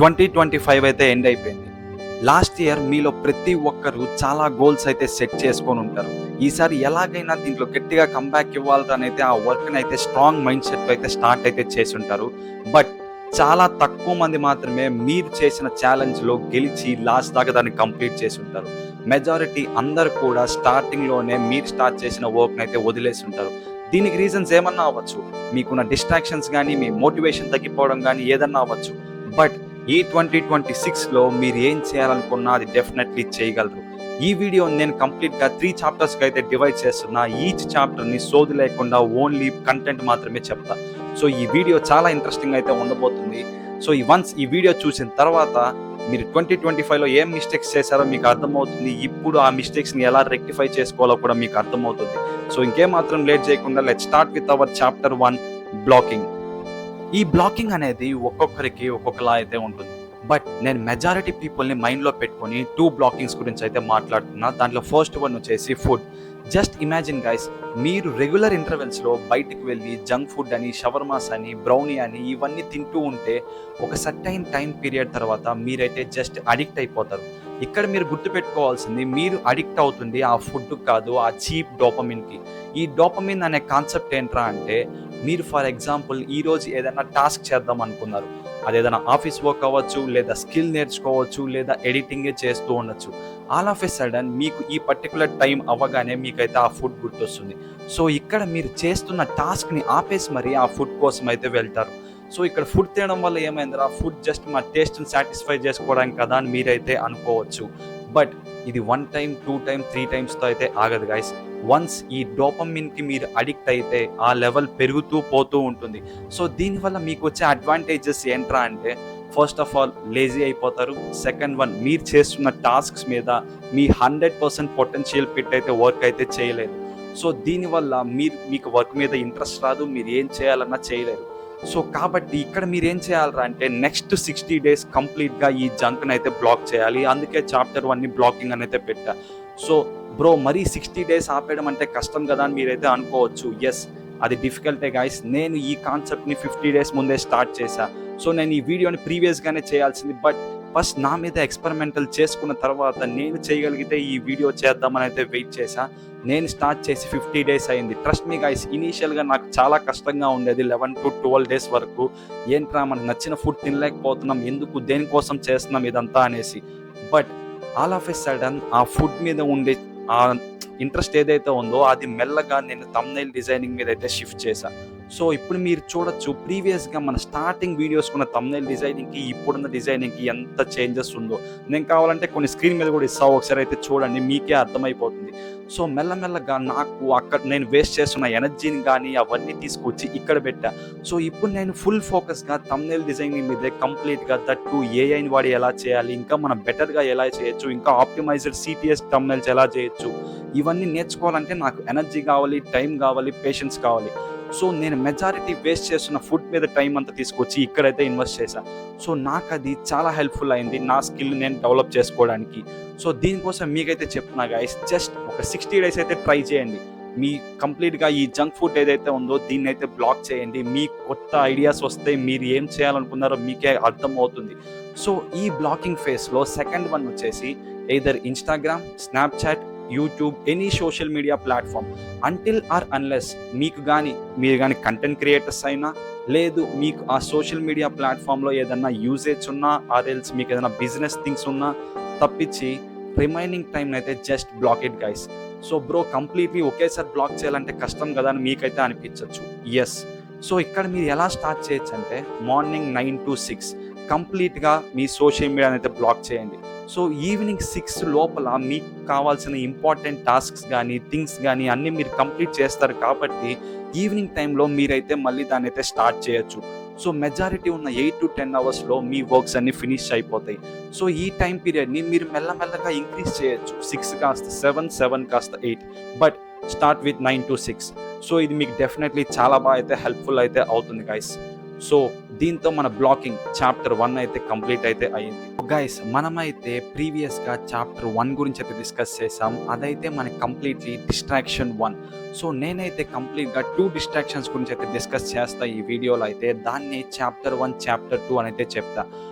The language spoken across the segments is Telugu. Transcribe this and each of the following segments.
2025 అయితే ఎండ్ అయిపోయింది. లాస్ట్ ఇయర్ మీలో ప్రతి ఒక్కరు చాలా గోల్స్ అయితే సెట్ చేసుకొని ఉంటారు. ఈసారి ఎలాగైనా దీంట్లో గట్టిగా కంబ్యాక్ ఇవ్వాలని అయితే ఆ వర్క్ని అయితే స్ట్రాంగ్ మైండ్ సెట్ అయితే స్టార్ట్ అయితే చేసి ఉంటారు. బట్ చాలా తక్కువ మంది మాత్రమే మీరు చేసిన ఛాలెంజ్లో గెలిచి లాస్ట్ దాకా దాన్ని కంప్లీట్ చేసి ఉంటారు. మెజారిటీ అందరు కూడా స్టార్టింగ్లోనే మీరు స్టార్ట్ చేసిన వర్క్ని అయితే వదిలేసి ఉంటారు. దీనికి రీజన్స్ ఏమన్నా అవ్వచ్చు, మీకున్న డిస్ట్రాక్షన్స్ కానీ, మీ మోటివేషన్ తగ్గిపోవడం కానీ ఏదన్నా అవ్వచ్చు. బట్ ఈ 2026లో మీరు ఏం చేయాలనుకున్నా అది డెఫినెట్లీ చేయగలరు. ఈ వీడియో నేను కంప్లీట్గా 3 చాప్టర్స్కి అయితే డివైడ్ చేస్తున్నా. ఈచ్ చాప్టర్ని సోది లేకుండా ఓన్లీ కంటెంట్ మాత్రమే చెప్తా. సో ఈ వీడియో చాలా ఇంట్రెస్టింగ్ అయితే ఉండబోతుంది. సో వన్స్ ఈ వీడియో చూసిన తర్వాత మీరు 2025లో ఏం మిస్టేక్స్ చేశారో మీకు అర్థమవుతుంది. ఇప్పుడు ఆ మిస్టేక్స్ని ఎలా రెక్టిఫై చేసుకోవాలో కూడా మీకు అర్థమవుతుంది. సో ఇంకేమాత్రం లేట్ చేయకుండా let's start with our chapter 1, blocking. ఈ బ్లాకింగ్ అనేది ఒక్కొక్కరికి ఒక్కొక్కలా అయితే ఉంటుంది. బట్ నేను మెజారిటీ పీపుల్ని మైండ్లో పెట్టుకొని 2 బ్లాకింగ్స్ గురించి అయితే మాట్లాడుతున్నా. దాంట్లో ఫస్ట్ వన్ వచ్చేసి ఫుడ్. జస్ట్ ఇమాజిన్ గైస్, మీరు రెగ్యులర్ ఇంటర్వెల్స్లో బయటికి వెళ్ళి జంక్ ఫుడ్ అని, షవర్మాస్ అని, బ్రౌనీ అని ఇవన్నీ తింటూ ఉంటే ఒక సర్టైన్ టైం పీరియడ్ తర్వాత మీరైతే జస్ట్ అడిక్ట్ అయిపోతారు. ఇక్కడ మీరు గుర్తుపెట్టుకోవాల్సింది, మీరు అడిక్ట్ అవుతుంది ఆ ఫుడ్ కాదు, ఆ చీప్ డోపమిన్కి. ఈ డోపమిన్ అనే కాన్సెప్ట్ ఏంట్రా అంటే, మీరు ఫర్ ఎగ్జాంపుల్ ఈరోజు ఏదైనా టాస్క్ చేద్దాం అనుకున్నారు. అదేదైనా ఆఫీస్ వర్క్ అవ్వచ్చు, లేదా స్కిల్ నేర్చుకోవచ్చు, లేదా ఎడిటింగే చేస్తూ ఉండొచ్చు. ఆల్ ఆఫ్ ఎ సడన్ మీకు ఈ పర్టికులర్ టైం అవ్వగానే మీకైతే ఆ ఫుడ్ గుర్తొస్తుంది. సో ఇక్కడ మీరు చేస్తున్న టాస్క్ని ఆపేసి మరి ఆ ఫుడ్ కోసం అయితే వెళ్తారు. సో ఇక్కడ ఫుడ్ తినడం వల్ల ఏమైందిరా, ఫుడ్ జస్ట్ మా టేస్ట్ని సాటిస్ఫై చేసుకోవడానికి కదా అని మీరైతే అనుకోవచ్చు. బట్ ఇది 1 టైం, 2 టైం, 3 టైమ్స్తో అయితే ఆగదు గైస్. వన్స్ ఈ డోపమిన్కి మీరు అడిక్ట్ అయితే ఆ లెవెల్ పెరుగుతూ పోతూ ఉంటుంది. సో దీనివల్ల మీకు వచ్చే అడ్వాంటేజెస్ ఏంట్రా అంటే, ఫస్ట్ ఆఫ్ ఆల్ లేజీ అయిపోతారు. సెకండ్ వన్, మీరు చేస్తున్న టాస్క్స్ మీద మీ 100% పొటెన్షియల్ పిట్ అయితే వర్క్ అయితే చేయలేరు. సో దీనివల్ల మీకు వర్క్ మీద ఇంట్రెస్ట్ రాదు, మీరు ఏం చేయాలన్నా చేయలేరు. సో కాబట్టి ఇక్కడ మీరు ఏం చేయాలరా అంటే, నెక్స్ట్ 60 days కంప్లీట్గా ఈ జంక్ని అయితే బ్లాక్ చేయాలి. అందుకే చాప్టర్ 1ని బ్లాకింగ్ అని అయితే పెట్టా. సో బ్రో, మరీ 60 days ఆపేయడం అంటే కష్టం కదా అని మీరైతే అనుకోవచ్చు. ఎస్, అది డిఫికల్టే గైస్. నేను ఈ కాన్సెప్ట్ని 50 days ముందే స్టార్ట్ చేశా. సో నేను ఈ వీడియోని ప్రీవియస్గానే చేయాల్సింది. బట్ ఫస్ట్ నా మీద ఎక్స్పెరిమెంటల్ చేసుకున్న తర్వాత నేను చేయగలిగితే ఈ వీడియో చేద్దామని అయితే వెయిట్ చేశా. నేను స్టార్ట్ చేసి 50 days అయింది. ట్రస్ట్ మీ గైస్, ఇనీషియల్గా నాకు చాలా కష్టంగా ఉండేది. 11 to 12 days వరకు ఏంట్రా మనకు నచ్చిన ఫుడ్ తినలేకపోతున్నాం, ఎందుకు, దేనికోసం చేస్తున్నాం ఇదంతా అనేసి. But all of a sudden ఆ ఫుడ్ మీద ఉండే ఆ ఇంట్రెస్ట్ ఏదైతే ఉందో అది మెల్లగా నేను థంబ్నెయిల్ డిజైనింగ్ మీద అయితే షిఫ్ట్ చేశా. సో ఇప్పుడు మీరు చూడొచ్చు, ప్రీవియస్గా మన స్టార్టింగ్ వీడియోస్ ఉన్న థంబ్నెయిల్ డిజైనింగ్కి ఇప్పుడున్న డిజైనింగ్కి ఎంత చేంజెస్ ఉందో. నేను కావాలంటే కొన్ని స్క్రీన్ మీద కూడా ఇస్తాను, ఒకసారి అయితే చూడండి, మీకే అర్థమైపోతుంది. సో మెల్లమెల్లగా నాకు అక్కడ నేను వేస్ట్ చేస్తున్న ఎనర్జీని కానీ అవన్నీ తీసుకొచ్చి ఇక్కడ పెట్టా. సో ఇప్పుడు నేను ఫుల్ ఫోకస్గా థంబ్నెయిల్ డిజైనింగ్ మీదే కంప్లీట్గా, దట్టు ఏఐని వాడి ఎలా చేయాలి, ఇంకా మనం బెటర్గా ఎలా చేయొచ్చు, ఇంకా ఆప్టిమైజ్డ్ సిటిఎస్ థంబ్నెయిల్స్ ఎలా చేయొచ్చు, ఇవన్నీ నేర్చుకోవాలంటే నాకు ఎనర్జీ కావాలి, టైం కావాలి, పేషెన్స్ కావాలి. సో నేను మెజారిటీ వేస్ట్ చేస్తున్న ఫుడ్ మీద టైం అంతా తీసుకొచ్చి ఇక్కడైతే ఇన్వెస్ట్ చేశాను. సో నాకు అది చాలా హెల్ప్ఫుల్ అయింది నా స్కిల్ నేను డెవలప్ చేసుకోవడానికి. సో దీనికోసం మీకైతే చెప్తున్నా గైస్, జస్ట్ ఒక 60 days అయితే ట్రై చేయండి. మీ కంప్లీట్గా ఈ జంక్ ఫుడ్ ఏదైతే ఉందో దీన్ని అయితే బ్లాక్ చేయండి. మీ కొత్త ఐడియాస్ వస్తే మీరు ఏం చేయాలనుకున్నారో మీకే అర్థమవుతుంది. సో ఈ బ్లాకింగ్ ఫేస్లో సెకండ్ వన్ వచ్చేసి either Instagram, Snapchat, YouTube, any social media platform. Until or unless మీరు కానీ కంటెంట్ క్రియేటర్స్ అయినా, లేదు మీకు ఆ సోషల్ మీడియా ప్లాట్ఫామ్లో ఏదన్నా యూజేజ్ ఉన్నా, ఆర్ఎల్స్ మీకు ఏదైనా బిజినెస్ థింగ్స్ ఉన్నా తప్పించి రిమైనింగ్ టైం అయితే just block it guys. So bro, completely ఒకేసారి బ్లాక్ చేయాలంటే కష్టం కదా అని మీకైతే అనిపించవచ్చు. ఎస్, సో ఇక్కడ మీరు ఎలా స్టార్ట్ చేయొచ్చు అంటే, మార్నింగ్ 9 to 6 కంప్లీట్గా మీ సోషల్ మీడియాని అయితే బ్లాక్ చేయండి. సో ఈవినింగ్ 6 లోపల మీకు కావాల్సిన ఇంపార్టెంట్ టాస్క్స్ కానీ, థింగ్స్ కానీ అన్నీ మీరు కంప్లీట్ చేస్తారు కాబట్టి ఈవినింగ్ టైంలో మీరైతే మళ్ళీ దాన్ని అయితే స్టార్ట్ చేయొచ్చు. సో మెజారిటీ ఉన్న 8 to 10 అవర్స్లో మీ వర్క్స్ అన్నీ ఫినిష్ అయిపోతాయి. సో ఈ టైం పీరియడ్ని మీరు మెల్లమెల్లగా ఇంక్రీజ్ చేయొచ్చు. 6 కాస్త 7, 7 కాస్త 8, but start with 9 to 6. So ఇది మీకు డెఫినెట్లీ చాలా బాగా అయితే హెల్ప్ఫుల్ అయితే అవుతుంది గైస్. సో దీంతో మన బ్లాకింగ్ చాప్టర్ 1 అయితే కంప్లీట్ అయితే అయ్యింది. గైస్, మనమైతే ప్రీవియస్గా చాప్టర్ 1 గురించి అయితే డిస్కస్ చేసాం. అదైతే మనకి కంప్లీట్లీ డిస్ట్రాక్షన్ 1. సో నేనైతే కంప్లీట్గా 2 డిస్ట్రాక్షన్స్ గురించి అయితే డిస్కస్ చేస్తా ఈ వీడియోలో అయితే. దాన్ని చాప్టర్ 1, చాప్టర్ 2 అని అయితే చెప్తా.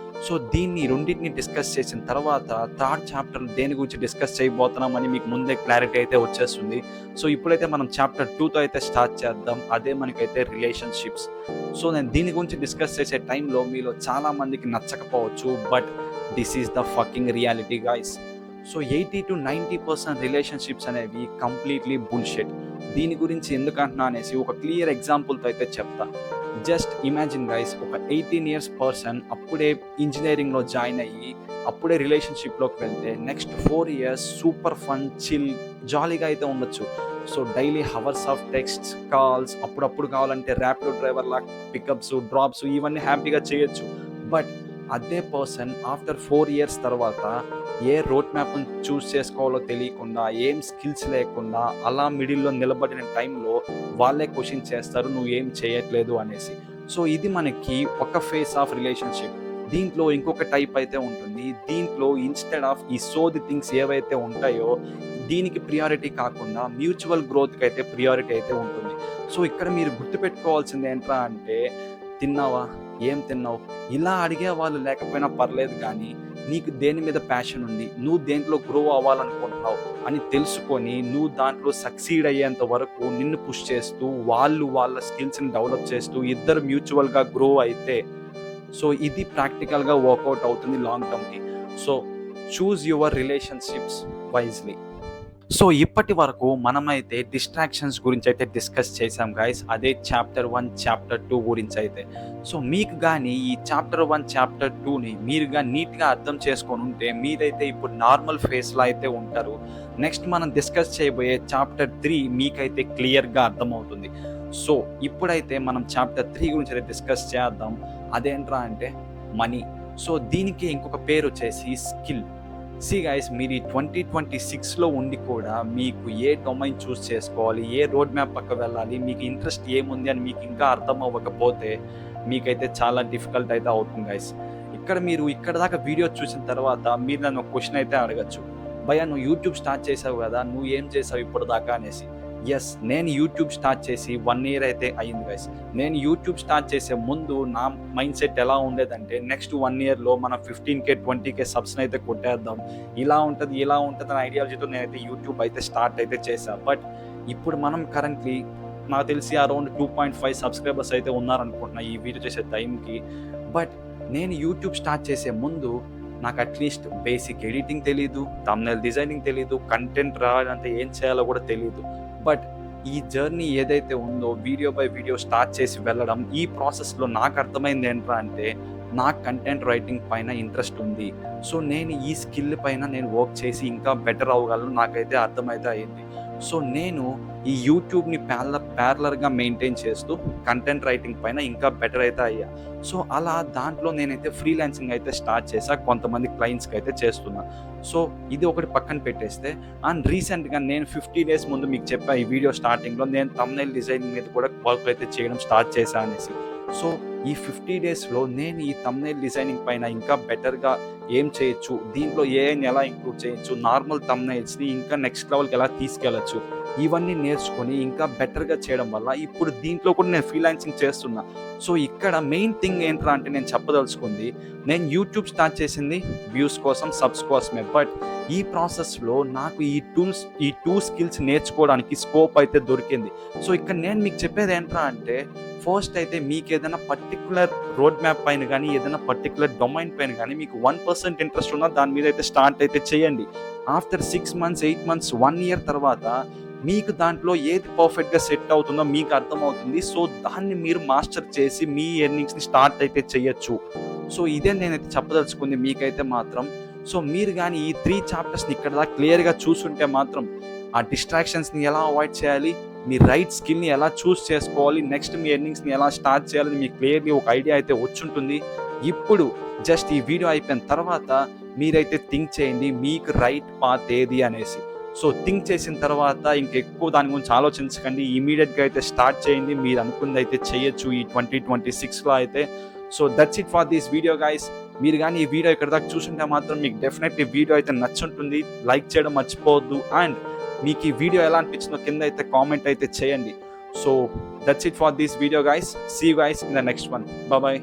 సో దీన్ని రెండింటిని డిస్కస్ చేసిన తర్వాత థర్డ్ చాప్టర్ దేని గురించి డిస్కస్ చేయబోతున్నామని మీకు ముందే క్లారిటీ అయితే వచ్చేస్తుంది. సో ఇప్పుడైతే మనం చాప్టర్ 2తో అయితే స్టార్ట్ చేద్దాం. అదే మనకైతే రిలేషన్షిప్స్. సో నేను దీని గురించి డిస్కస్ చేసే టైంలో మీలో చాలా మందికి నచ్చకపోవచ్చు, but this is the fucking reality guys. So 80-90% relationships అనేవి కంప్లీట్లీ బుల్షిట్. దీని గురించి ఎందుకంటున్నా అనేసి ఒక క్లియర్ ఎగ్జాంపుల్తో అయితే చెప్తా. జస్ట్ ఇమాజిన్ గైస్, ఒక 18 years పర్సన్ అప్పుడే ఇంజనీరింగ్లో జాయిన్ అయ్యి అప్పుడే రిలేషన్షిప్లోకి వెళ్తే next 4 years super fun, chill, జాలీగా అయితే ఉండొచ్చు. So daily hours of texts, calls, అప్పుడప్పుడు కావాలంటే ర్యాపిడో డ్రైవర్ లా పికప్స్, డ్రాప్స్ ఇవన్నీ హ్యాపీగా చేయొచ్చు. బట్ అదే పర్సన్ ఆఫ్టర్ 4 years తర్వాత ఏ రోడ్ మ్యాప్ని చూస్ చేసుకోవాలో తెలియకుండా, ఏం స్కిల్స్ లేకుండా అలా మిడిల్లో నిలబడిన టైంలో వాళ్ళే క్వశ్చన్ చేస్తారు నువ్వు ఏం చేయట్లేదు అనేసి. సో ఇది మనకి ఒక ఫేస్ ఆఫ్ రిలేషన్షిప్. దీంట్లో ఇంకొక టైప్ అయితే ఉంటుంది. దీంట్లో ఇన్స్టెడ్ ఆఫ్ ఈ సోది థింగ్స్ ఏవైతే ఉంటాయో దీనికి ప్రియారిటీ కాకుండా మ్యూచువల్ గ్రోత్కి అయితే ప్రియారిటీ అయితే ఉంటుంది. సో ఇక్కడ మీరు గుర్తుపెట్టుకోవాల్సింది ఏంట్రా అంటే, తిన్నావా, ఏం తిన్నావు, ఇలా అడిగే వాళ్ళు లేకపోయినా పర్లేదు, కానీ నీకు దేని మీద ప్యాషన్ ఉంది, నువ్వు దేంట్లో గ్రో అవ్వాలనుకుంటున్నావు అని తెలుసుకొని నువ్వు దాంట్లో సక్సీడ్ అయ్యేంత వరకు నిన్ను పుష్ చేస్తూ వాళ్ళు వాళ్ళ స్కిల్స్ని డెవలప్ చేస్తూ ఇద్దరు మ్యూచువల్గా గ్రో అయితే సో ఇది ప్రాక్టికల్గా వర్కౌట్ అవుతుంది లాంగ్ టర్మ్కి. So choose your relationships wisely. So ఇప్పటి వరకు మనమైతే డిస్ట్రాక్షన్స్ గురించి అయితే డిస్కస్ చేసాం గైస్. అదే చాప్టర్ 1, చాప్టర్ 2 గురించి అయితే. సో మీకు కానీ ఈ చాప్టర్ 1, చాప్టర్ 2ని మీరుగా నీట్గా అర్థం చేసుకొని ఉంటే మీరైతే ఇప్పుడు నార్మల్ ఫేస్లో అయితే ఉంటారు. నెక్స్ట్ మనం డిస్కస్ చేయబోయే చాప్టర్ 3 మీకైతే క్లియర్గా అర్థమవుతుంది. సో ఇప్పుడైతే మనం చాప్టర్ 3 గురించి అయితే డిస్కస్ చేద్దాం. అదేంట్రా అంటే మనీ. సో దీనికి ఇంకొక పేరు వచ్చేసి స్కిల్. సి గైస్, మీరు ఈ 2026లో ఉండి కూడా మీకు ఏ డొమైన్ చూస్ చేసుకోవాలి, ఏ రోడ్ మ్యాప్ పక్క వెళ్ళాలి, మీకు ఇంట్రెస్ట్ ఏముంది అని మీకు ఇంకా అర్థం అవ్వకపోతే మీకైతే చాలా డిఫికల్ట్ అయితే అవుతుంది గైస్. మీరు ఇక్కడ దాకా వీడియో చూసిన తర్వాత మీరు నన్ను ఒక క్వశ్చన్ అయితే అడగచ్చు, భయ్యా నువ్వు యూట్యూబ్ స్టార్ట్ చేసావు కదా, నువ్వు ఏం చేసావు ఇప్పుడు దాకా అనేసి. ఎస్, నేను యూట్యూబ్ స్టార్ట్ చేసి 1 year అయితే అయ్యింది గైస్. నేను యూట్యూబ్ స్టార్ట్ చేసే ముందు నా మైండ్ సెట్ ఎలా ఉండేదంటే, నెక్స్ట్ 1 yearలో మనం 15K 20K సబ్స్ని అయితే కొట్టేద్దాం, ఇలా ఉంటుంది అని ఐడియాలజీతో నేనైతే యూట్యూబ్ అయితే స్టార్ట్ అయితే చేశాను. బట్ ఇప్పుడు మనం కరెంట్లీ నాకు తెలిసి అరౌండ్ 2.5 సబ్స్క్రైబర్స్ అయితే ఉన్నారనుకుంటున్నా ఈ వీడియో చేసే టైంకి. బట్ నేను యూట్యూబ్ స్టార్ట్ చేసే ముందు నాకు అట్లీస్ట్ బేసిక్ ఎడిటింగ్ తెలీదు, థంబ్నెయిల్ డిజైనింగ్ తెలీదు, కంటెంట్ రావాలంటే ఏం చేయాలో కూడా తెలీదు. బట్ ఈ జర్నీ ఏదైతే ఉందో వీడియో బై వీడియో స్టార్ట్ చేసి వెళ్ళడం, ఈ ప్రాసెస్లో నాకు అర్థమైంది ఏంట్రా అంటే, నాకు కంటెంట్ రైటింగ్ పైన ఇంట్రెస్ట్ ఉంది. సో నేను ఈ స్కిల్ పైన నేను వర్క్ చేసి ఇంకా బెటర్ అవ్వగలను నాకైతే అర్థమైతే అయింది. సో నేను ఈ యూట్యూబ్ని ప్యారలర్గా మెయింటైన్ చేస్తూ కంటెంట్ రైటింగ్ పైన ఇంకా బెటర్ అయితే అయ్యా. సో అలా దాంట్లో నేనైతే ఫ్రీలాన్సింగ్ అయితే స్టార్ట్ చేశా, కొంతమంది క్లయింట్స్కి అయితే చేస్తున్నా. సో ఇది ఒకటి పక్కన పెట్టేస్తే, అండ్ రీసెంట్గా నేను 50 days ముందు మీకు చెప్పా ఈ వీడియో స్టార్టింగ్లో, నేను థంబ్నెయిల్ డిజైనింగ్ మీద కూడా వర్క్ అయితే చేయడం స్టార్ట్ చేశా అనేసి. సో ఈ 50 daysలో నేను ఈ థంబ్నెయిల్ డిజైనింగ్ పైన ఇంకా బెటర్గా ఏం చేయొచ్చు, దీంట్లో ఏఐని ఎలా ఇంక్లూడ్ చేయొచ్చు, నార్మల్ థంబ్నెయిల్స్ని ఇంకా నెక్స్ట్ లెవెల్కి ఎలా తీసుకెళ్ళచ్చు, ఇవన్నీ నేర్చుకొని ఇంకా బెటర్గా చేయడం వల్ల ఇప్పుడు దీంట్లో కూడా నేను ఫ్రీలాన్సింగ్ చేస్తున్నా. సో ఇక్కడ మెయిన్ థింగ్ ఏంట్రా అంటే నేను చెప్పదలుచుకుంది, నేను యూట్యూబ్ స్టార్ట్ చేసింది వ్యూస్ కోసం, సబ్స్ కోసమే. బట్ ఈ ప్రాసెస్లో నాకు ఈ టూ స్కిల్స్ నేర్చుకోవడానికి స్కోప్ అయితే దొరికింది. సో ఇక్కడ నేను మీకు చెప్పేది ఏంట్రా అంటే, ఫస్ట్ అయితే మీకు ఏదైనా పర్టికులర్ రోడ్ మ్యాప్ పైన కానీ ఏదైనా పర్టికులర్ డొమైన్ పైన కానీ మీకు 1% ఇంట్రెస్ట్ ఉన్నా దాని మీద అయితే స్టార్ట్ అయితే చేయండి. ఆఫ్టర్ 6 months, 8 months, 1 year తర్వాత మీకు దాంట్లో ఏది పర్ఫెక్ట్గా సెట్ అవుతుందో మీకు అర్థమవుతుంది. సో దాన్ని మీరు మాస్టర్ చేసి మీ ఎర్నింగ్స్ని స్టార్ట్ అయితే చేయొచ్చు. సో ఇదే నేనైతే చెప్పదలుచుకుంది మీకైతే మాత్రం. సో మీరు కానీ ఈ 3 chaptersని ఇక్కడ దాకా క్లియర్గా చూసుంటే మాత్రం ఆ డిస్ట్రాక్షన్స్ని ఎలా అవాయిడ్ చేయాలి, మీ రైట్ స్కిల్ని ఎలా చూస్ చేసుకోవాలి, నెక్స్ట్ మీ ఎర్నింగ్స్ని ఎలా స్టార్ట్ చేయాలని మీకు క్లియర్లీ ఒక ఐడియా అయితే వచ్చుంటుంది. ఇప్పుడు జస్ట్ ఈ వీడియో అయిపోయిన తర్వాత మీరైతే థింక్ చేయండి మీకు రైట్ పాత్ ఏది అనేసి. సో థింక్ చేసిన తర్వాత ఇంకెక్కువ దాని గురించి ఆలోచించకండి, ఇమీడియట్గా అయితే స్టార్ట్ చేయండి. మీరు అనుకుంది అయితే చేయొచ్చు ఈ 2026లో అయితే. So that's it for this video guys. మీరు కానీ ఈ వీడియో ఇక్కడ దాకా చూసుంటే మాత్రం మీకు డెఫినెట్లీ వీడియో అయితే నచ్చుంటుంది. లైక్ చేయడం మర్చిపోవద్దు. అండ్ మీకు ఈ వీడియో ఎలా అనిపించిందో కింద అయితే కామెంట్ అయితే చేయండి. So that's it for this video guys. See you guys in the next one. Bye.